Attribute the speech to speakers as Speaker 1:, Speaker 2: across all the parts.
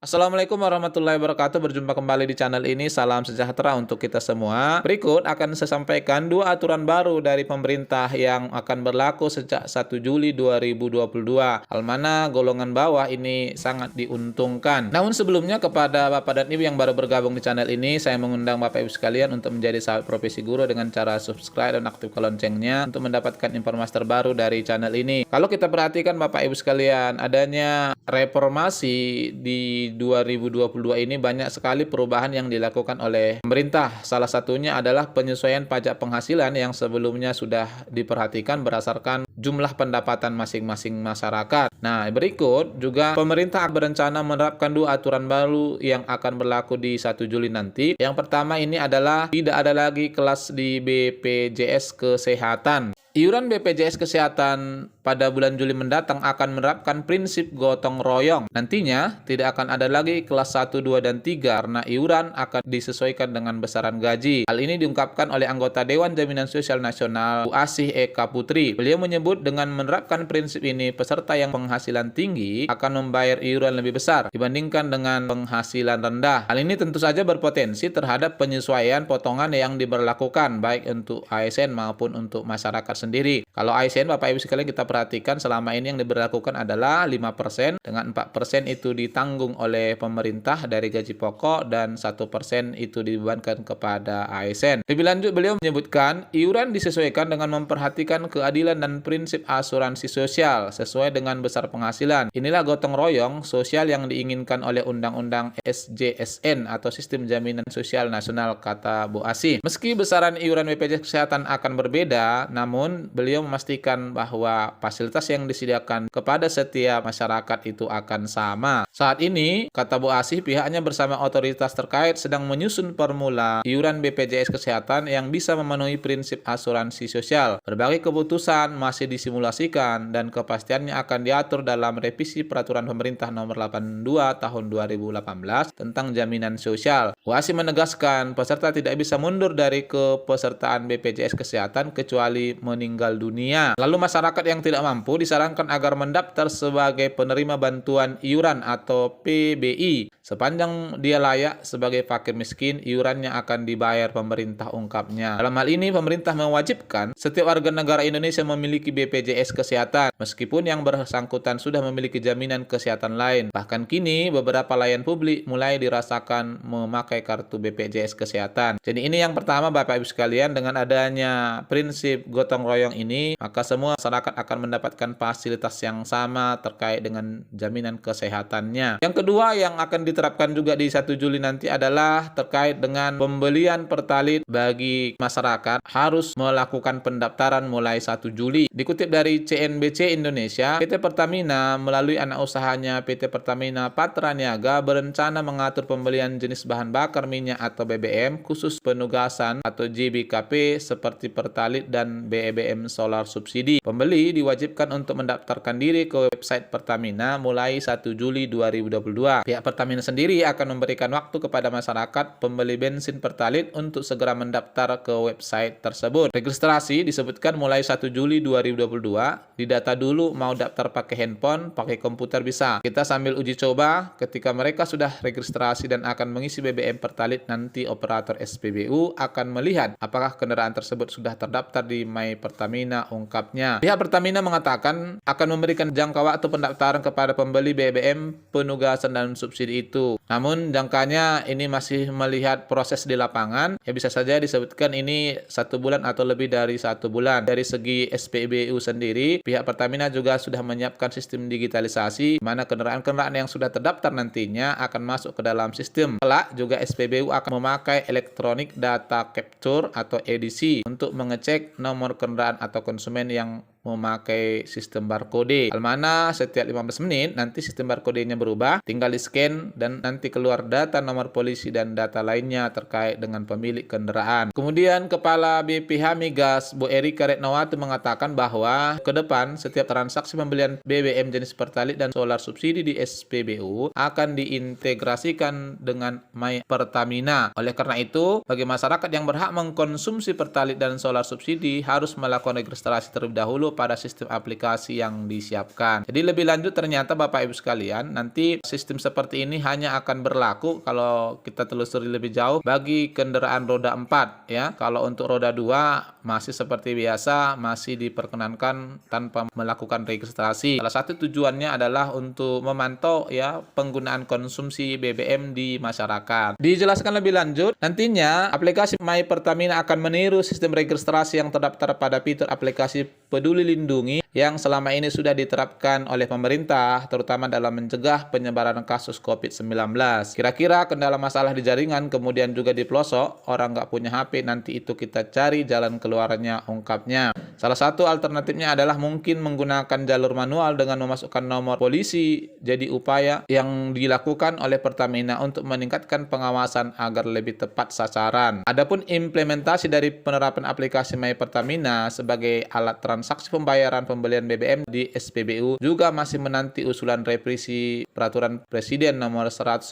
Speaker 1: Assalamualaikum warahmatullahi wabarakatuh. Berjumpa kembali di channel ini. Salam sejahtera untuk kita semua. Berikut akan saya sampaikan dua aturan baru dari pemerintah yang akan berlaku sejak 1 Juli 2022. Hal mana golongan bawah ini sangat diuntungkan. Namun sebelumnya, kepada Bapak dan Ibu yang baru bergabung di channel ini, saya mengundang Bapak Ibu sekalian untuk menjadi sahabat profesi guru dengan cara subscribe dan aktifkan loncengnya untuk mendapatkan informasi terbaru dari channel ini. Kalau kita perhatikan Bapak Ibu sekalian, adanya reformasi di 2022 ini banyak sekali perubahan yang dilakukan oleh pemerintah. Salah satunya adalah penyesuaian pajak penghasilan yang sebelumnya sudah diperhatikan berdasarkan jumlah pendapatan masing-masing masyarakat. Nah, berikut juga pemerintah berencana menerapkan dua aturan baru yang akan berlaku di 1 Juli nanti. Yang pertama ini adalah tidak ada lagi kelas di BPJS Kesehatan. Iuran BPJS Kesehatan pada bulan Juli mendatang akan menerapkan prinsip gotong royong. Nantinya tidak akan ada lagi kelas 1, 2, dan 3 karena iuran akan disesuaikan dengan besaran gaji. Hal ini diungkapkan oleh anggota Dewan Jaminan Sosial Nasional Bu Asih Eka Putri. Beliau menyebut dengan menerapkan prinsip ini peserta yang penghasilan tinggi akan membayar iuran lebih besar dibandingkan dengan penghasilan rendah. Hal ini tentu saja berpotensi terhadap penyesuaian potongan yang diberlakukan baik untuk ASN maupun untuk masyarakat sendiri. Kalau ASN Bapak Ibu sekalian kita perhatikan selama ini yang diberlakukan adalah 5% dengan 4% itu ditanggung oleh pemerintah dari gaji pokok dan 1% itu dibebankan kepada ASN. Lebih lanjut beliau menyebutkan iuran disesuaikan dengan memperhatikan keadilan dan prinsip asuransi sosial sesuai dengan besar penghasilan. Inilah gotong royong sosial yang diinginkan oleh Undang-Undang SJSN atau Sistem Jaminan Sosial Nasional, kata Bu Asih. Meski besaran iuran BPJS Kesehatan akan berbeda, namun beliau memastikan bahwa fasilitas yang disediakan kepada setiap masyarakat itu akan sama. Saat ini, kata Bu Asih, pihaknya bersama otoritas terkait sedang menyusun formula iuran BPJS Kesehatan yang bisa memenuhi prinsip asuransi sosial. Berbagai keputusan masih disimulasikan dan kepastiannya akan diatur dalam revisi Peraturan Pemerintah Nomor 82 Tahun 2018 tentang jaminan sosial. Bu Asih menegaskan peserta tidak bisa mundur dari kepesertaan BPJS Kesehatan kecuali meninggal dunia. Lalu masyarakat yang tidak mampu disarankan agar mendaftar sebagai penerima bantuan iuran atau PBI. Sepanjang dia layak sebagai fakir miskin, iurannya akan dibayar pemerintah, ungkapnya. Dalam hal ini, pemerintah mewajibkan setiap warga negara Indonesia memiliki BPJS Kesehatan, meskipun yang bersangkutan sudah memiliki jaminan kesehatan lain. Bahkan kini, beberapa layan publik mulai dirasakan memakai kartu BPJS Kesehatan. Jadi ini yang pertama Bapak Ibu sekalian, dengan adanya prinsip gotong royong ini, maka semua masyarakat akan mendapatkan fasilitas yang sama terkait dengan jaminan kesehatannya. Yang kedua yang akan diterapkan juga di 1 Juli nanti adalah terkait dengan pembelian pertalit bagi masyarakat harus melakukan pendaftaran mulai 1 Juli. Dikutip dari CNBC Indonesia, PT Pertamina melalui anak usahanya PT Pertamina Patra Niaga berencana mengatur pembelian jenis bahan bakar minyak atau BBM khusus penugasan atau JBKP seperti pertalit dan BBM solar subsidi. Pembeli diwajibkan untuk mendaftarkan diri ke website Pertamina mulai 1 Juli 2022. Pihak Pertamina sendiri akan memberikan waktu kepada masyarakat pembeli bensin pertalit untuk segera mendaftar ke website tersebut. Registrasi disebutkan mulai 1 Juli 2022. Didata dulu mau daftar pakai handphone, pakai komputer bisa. Kita sambil uji coba ketika mereka sudah registrasi dan akan mengisi BBM pertalit, nanti operator SPBU akan melihat apakah kendaraan tersebut sudah terdaftar di My Pertamina, ungkapnya. Pihak Pertamina mengatakan akan memberikan jangka waktu pendaftaran kepada pembeli BBM penugasan dan subsidi itu. Namun jangkanya ini masih melihat proses di lapangan. Ya bisa saja disebutkan ini 1 bulan atau lebih dari 1 bulan. Dari segi SPBU sendiri, pihak Pertamina juga sudah menyiapkan sistem digitalisasi, di mana kendaraan-kendaraan yang sudah terdaftar nantinya akan masuk ke dalam sistem. Kelak juga SPBU akan memakai Electronic Data Capture atau EDC untuk mengecek nomor kendaraan atau konsumen yang memakai sistem barcode. Hal mana setiap 15 menit nanti sistem barcode-nya berubah, tinggal di-scan dan nanti keluar data nomor polisi dan data lainnya terkait dengan pemilik kendaraan. Kemudian Kepala BPH Migas Bu Erika Retnawati mengatakan bahwa ke depan setiap transaksi pembelian BBM jenis pertalit dan solar subsidi di SPBU akan diintegrasikan dengan My Pertamina. Oleh karena itu, bagi masyarakat yang berhak mengkonsumsi pertalit dan solar subsidi harus melakukan registrasi terlebih dahulu dulu pada sistem aplikasi yang disiapkan. Jadi lebih lanjut ternyata Bapak Ibu sekalian, nanti sistem seperti ini hanya akan berlaku kalau kita telusuri lebih jauh bagi kendaraan roda 4 ya. Kalau untuk roda 2 masih seperti biasa, masih diperkenankan tanpa melakukan registrasi. Salah satu tujuannya adalah untuk memantau ya penggunaan konsumsi BBM di masyarakat. Dijelaskan lebih lanjut, nantinya aplikasi My Pertamina akan meniru sistem registrasi yang terdaftar pada fitur aplikasi Peduli Lindungi yang selama ini sudah diterapkan oleh pemerintah, terutama dalam mencegah penyebaran kasus COVID-19. Kira-kira kendala masalah di jaringan, kemudian juga di pelosok, orang nggak punya HP, nanti itu kita cari jalan keluarnya, ungkapnya. Salah satu alternatifnya adalah mungkin menggunakan jalur manual dengan memasukkan nomor polisi, jadi upaya yang dilakukan oleh Pertamina untuk meningkatkan pengawasan agar lebih tepat sasaran. Adapun implementasi dari penerapan aplikasi My Pertamina sebagai alat transaksi pembayaran pembelian BBM di SPBU juga masih menanti usulan revisi Peraturan Presiden Nomor 191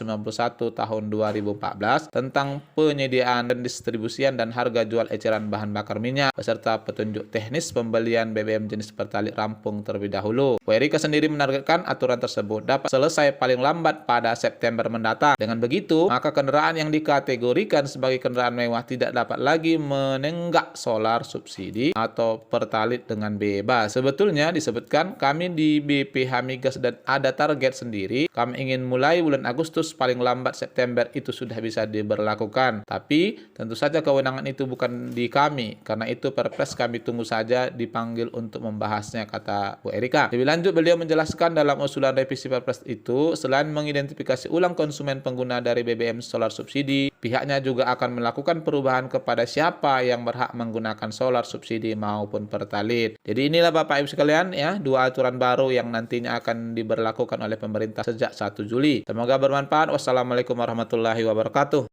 Speaker 1: Tahun 2014 tentang penyediaan dan distribusian dan harga jual eceran bahan bakar minyak beserta petunjuk teknis pembelian BBM jenis Pertalite rampung terlebih dahulu. Bu Erika sendiri menargetkan aturan tersebut dapat selesai paling lambat pada September mendatang. Dengan begitu, maka kendaraan yang dikategorikan sebagai kendaraan mewah tidak dapat lagi menenggak solar subsidi atau Pertalite dengan bebas. Sebetulnya disebutkan kami di BPH Migas dan ada target sendiri. Kami ingin mulai bulan Agustus, paling lambat September itu sudah bisa diberlakukan. Tapi tentu saja kewenangan itu bukan di kami. Karena itu Perpres kami tunggu saja dipanggil untuk membahasnya, kata Bu Erika. Lebih lanjut beliau menjelaskan dalam usulan revisi Perpres itu, selain mengidentifikasi ulang konsumen pengguna dari BBM solar subsidi, pihaknya juga akan melakukan perubahan kepada siapa yang berhak menggunakan solar subsidi maupun Pertalite. Jadi inilah Bapak Ibu sekalian ya, dua aturan baru yang nantinya akan diberlakukan oleh pemerintah sejak 1 Juli. Semoga bermanfaat. Wassalamualaikum warahmatullahi wabarakatuh.